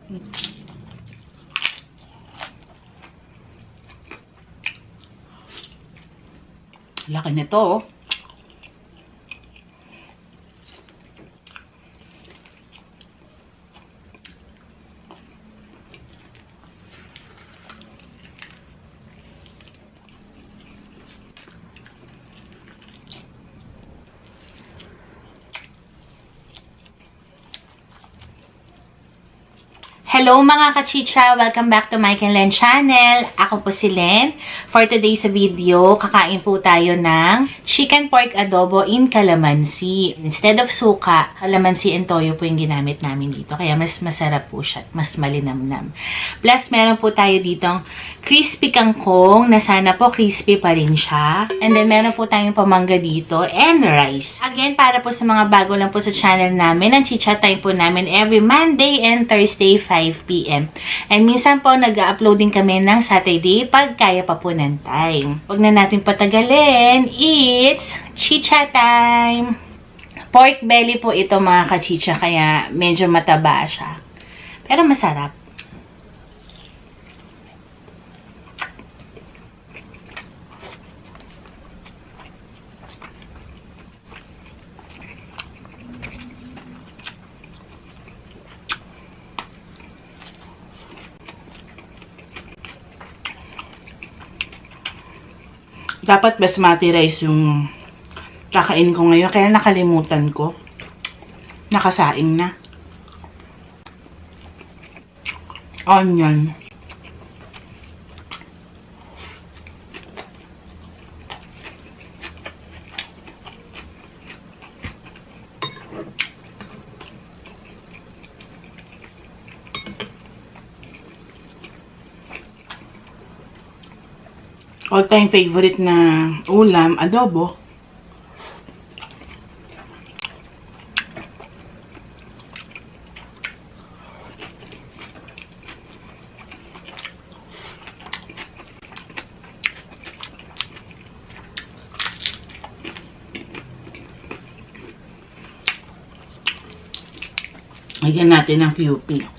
Laki nito, oh. Hello mga kachicha! Welcome back to Mike and Len channel. Ako po si Len. For today's video, kakain po tayo ng chicken pork adobo in calamansi. Instead of suka, calamansi and toyo po yung ginamit namin dito. Kaya mas masarap po siya. Mas malinamnam. Plus, meron po tayo ditong crispy kangkong na sana po crispy pa rin siya. And then, meron po tayong pamangga dito and rice. Again, para po sa mga bago lang po sa channel namin, ang chicha time po namin every Monday and Thursday 5 p.m. And minsan po nag-upload din kami ng Saturday pag kaya pa po ng time. Huwag na natin patagalin. It's chicha time! Pork belly po ito mga kachicha kaya medyo mataba siya. Pero masarap. Dapat basmati rice yung kakainin ko ngayon. Kaya nakalimutan ko. Nakasaing na. Onion. All-time favorite na ulam, adobo. Lagyan natin ng QP.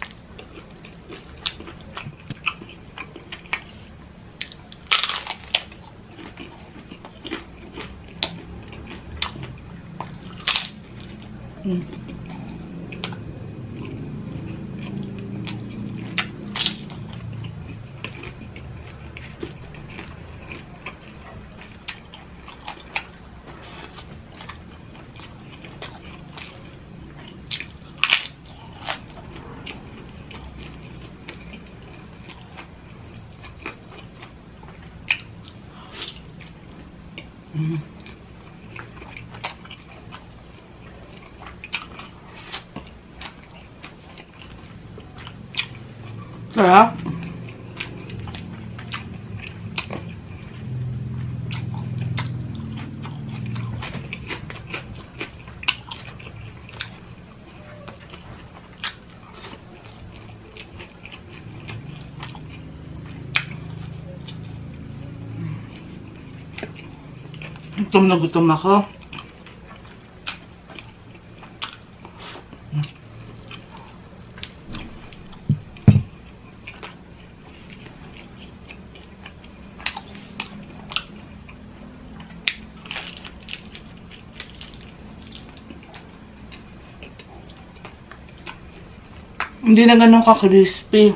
Sarap. Gutom na gutom ako. Hindi na ganun ka-crispy.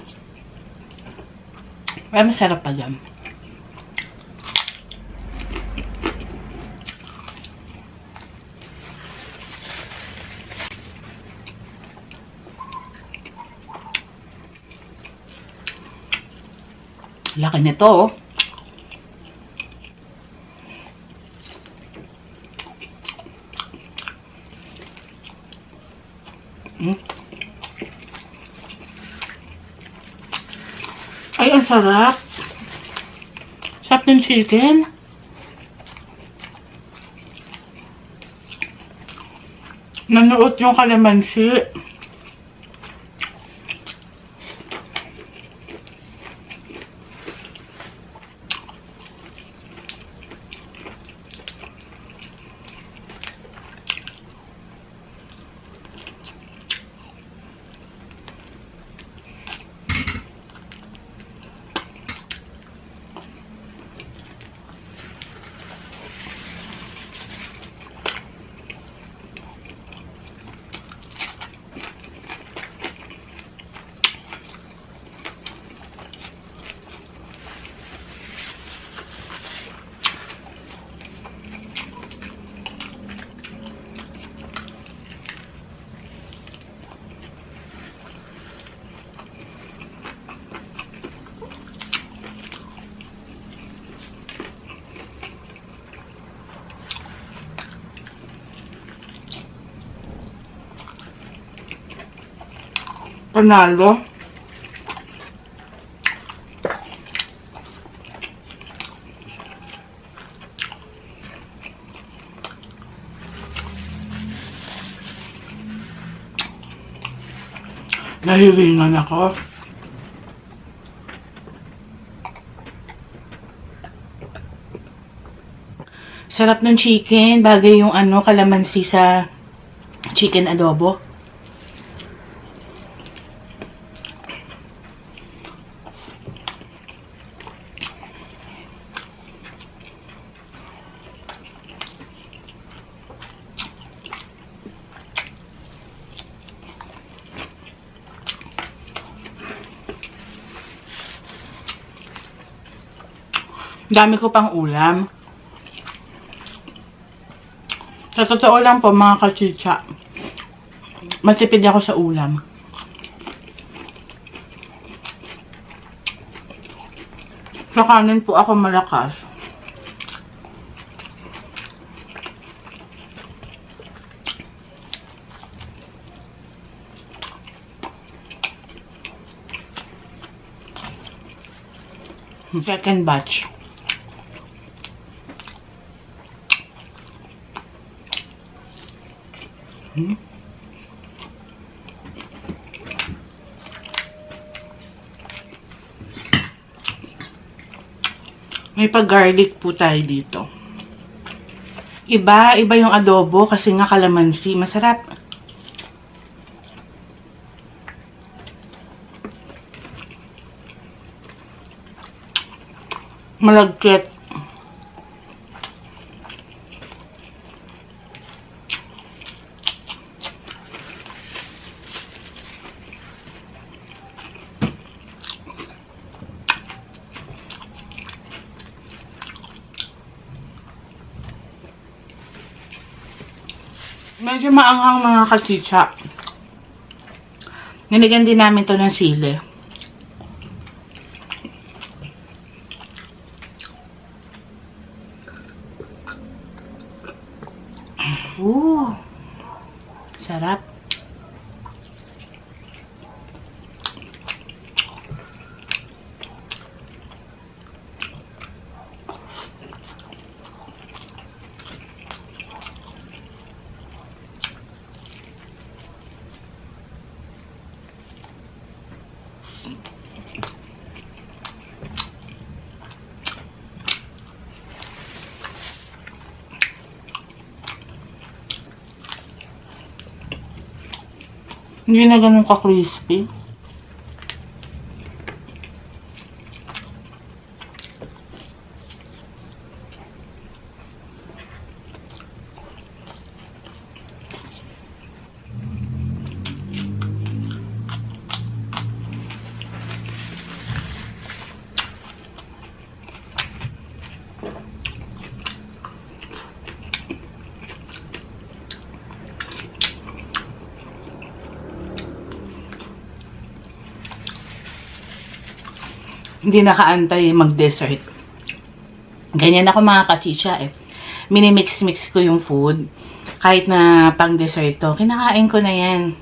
Pero masarap pa yan. Laki nito, oh. Ay, ang sarap. Sarap ng chicken. Nanuot yung kalamansi. Panalo. Nahiringan ako. Sarap ng chicken. Bagay yung kalamansi sa chicken adobo. Dami ko pang ulam. Sa totoo lang po, mga kachicha, matipid ako sa ulam. Sa kanin po ako malakas. Second batch. May pag-garlic po tayo dito. Iba yung adobo kasi nga kalamansi. Masarap. Malagkit. Medyo maanghang mga kachicha. Nilagyan din namin to ng sili. Sarap. Hindi na ganun ka-crispy. Hindi nakaantay mag-dessert. Ganyan ako mga kachicha eh. Minimix-mix ko yung food. Kahit na pang dessert to, kinakain ko na yan.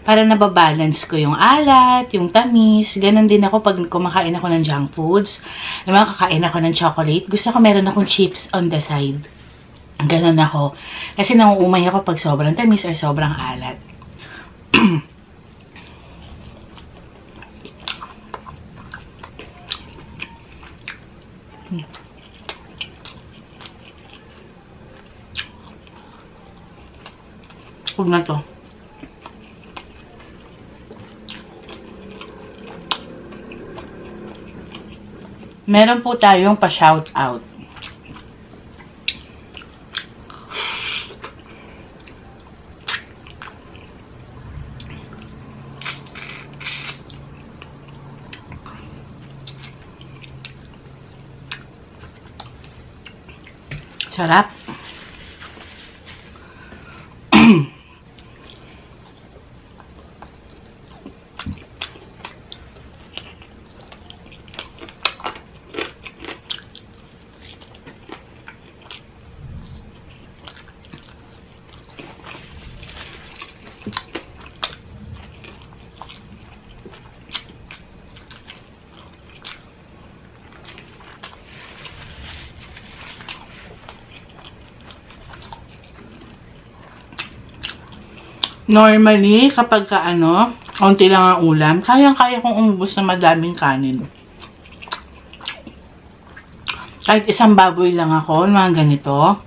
Para nababalance ko yung alat, yung tamis. Ganon din ako pag kumakain ako ng junk foods. Naman kakain ako ng chocolate. Gusto ko meron akong chips on the side. Ganon ako. Kasi nanguumay ako pag sobrang tamis or sobrang alat. Huwag na to. Meron po tayong pa-shout out. Sarap. Normally, kapag ka konti lang ang ulam, kayang-kaya kong umubos na madaming kanin. Kahit isang baboy lang ako, mga ganito.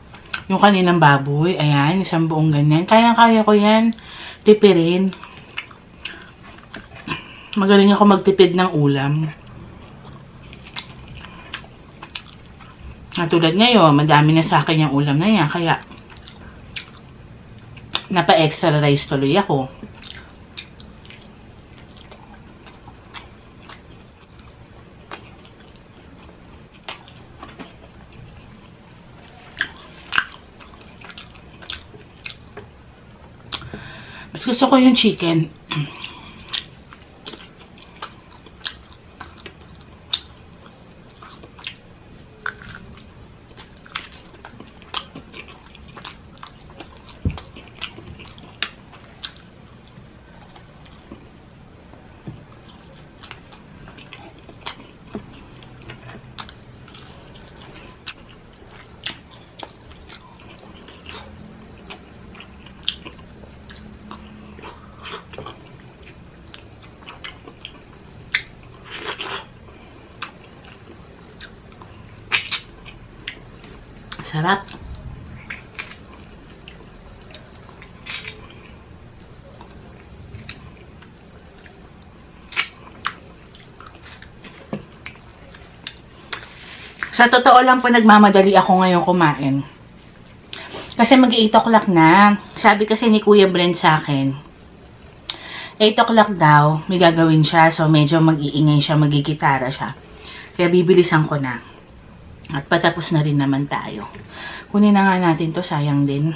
Yung kaninang baboy, ayan, isang buong ganyan. Kayang-kaya ko yan tipirin. Magaling ako magtipid ng ulam. Tulad ngayon, madami na sa akin yung ulam na yan. Kaya, napa-extra rice tuloy ako. Mas gusto ko yung chicken. Sarap. Sa totoo lang po, nagmamadali ako ngayon kumain. Kasi mag-8 o'clock na. Sabi kasi ni Kuya Brent sa akin, 8 o'clock daw, may gagawin siya. So, medyo mag-iingay siya, magigitara siya. Kaya bibilisan ko na. At patapos na rin naman tayo. Kunin na nga natin to, sayang din.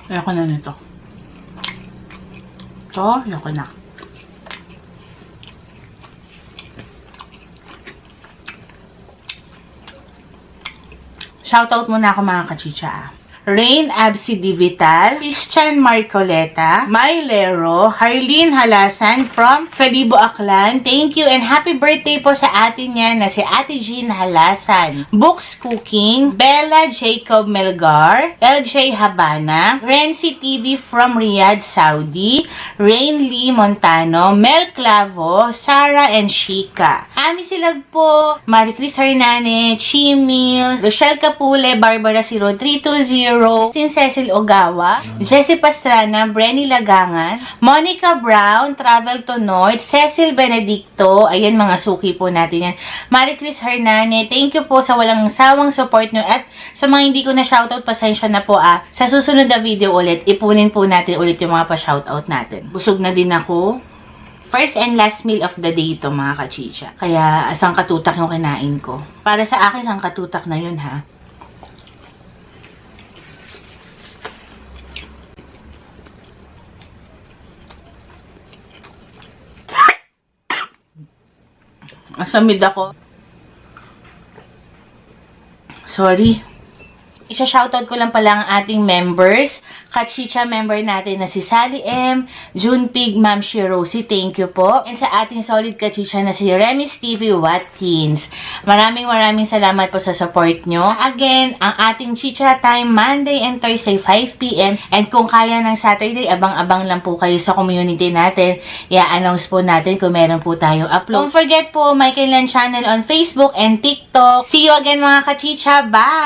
Ayoko na nito. Ito, ayoko na. Shoutout muna ako mga kachicha. Rain Absidi Vital, Christian Marcoleta, Mailero, Harleen Halasan from Calibo Aklan. Thank you and happy birthday po sa atin yan na si Ate Jean Halasan. Books Cooking, Bella Jacob Melgar, LJ Habana, Renzi TV from Riyadh, Saudi, Rain Lee Montano, Mel Clavo, Sarah and Shika. Ami Silag po, Maricris Hernane, Chi Mills, Rochelle Capule, Barbara 0320, Justin Cecil Ogawa, Jessie Pastrana, Brenny Lagangan, Monica Brown, Travel to North, Cecil Benedicto, ayan mga suki po natin yan. Maricris Hernane, thank you po sa walang sawang support nyo at sa mga hindi ko na shoutout, pasensya na po Sa susunod na video ulit, ipunin po natin ulit yung mga pa-shoutout natin. Busog na din ako. First and last meal of the day ito mga kachicha. Kaya isang katutak yung kinain ko. Para sa akin, isang katutak na yun ha. Masamid ako. Sorry. Isa-shoutout ko lang pala ang ating members. Kachicha member natin na si Sally M, June Pig, Ma'am Shirosi, thank you po. And sa ating solid kachicha na si Remy Stevie Watkins. Maraming salamat po sa support nyo. Again, ang ating chicha time Monday and Thursday 5 p.m. And kung kaya ng Saturday, abang-abang lang po kayo sa community natin. I-announce po natin kung meron po tayong upload. Don't forget po, Michael Lan Channel on Facebook and TikTok. See you again mga kachicha. Bye!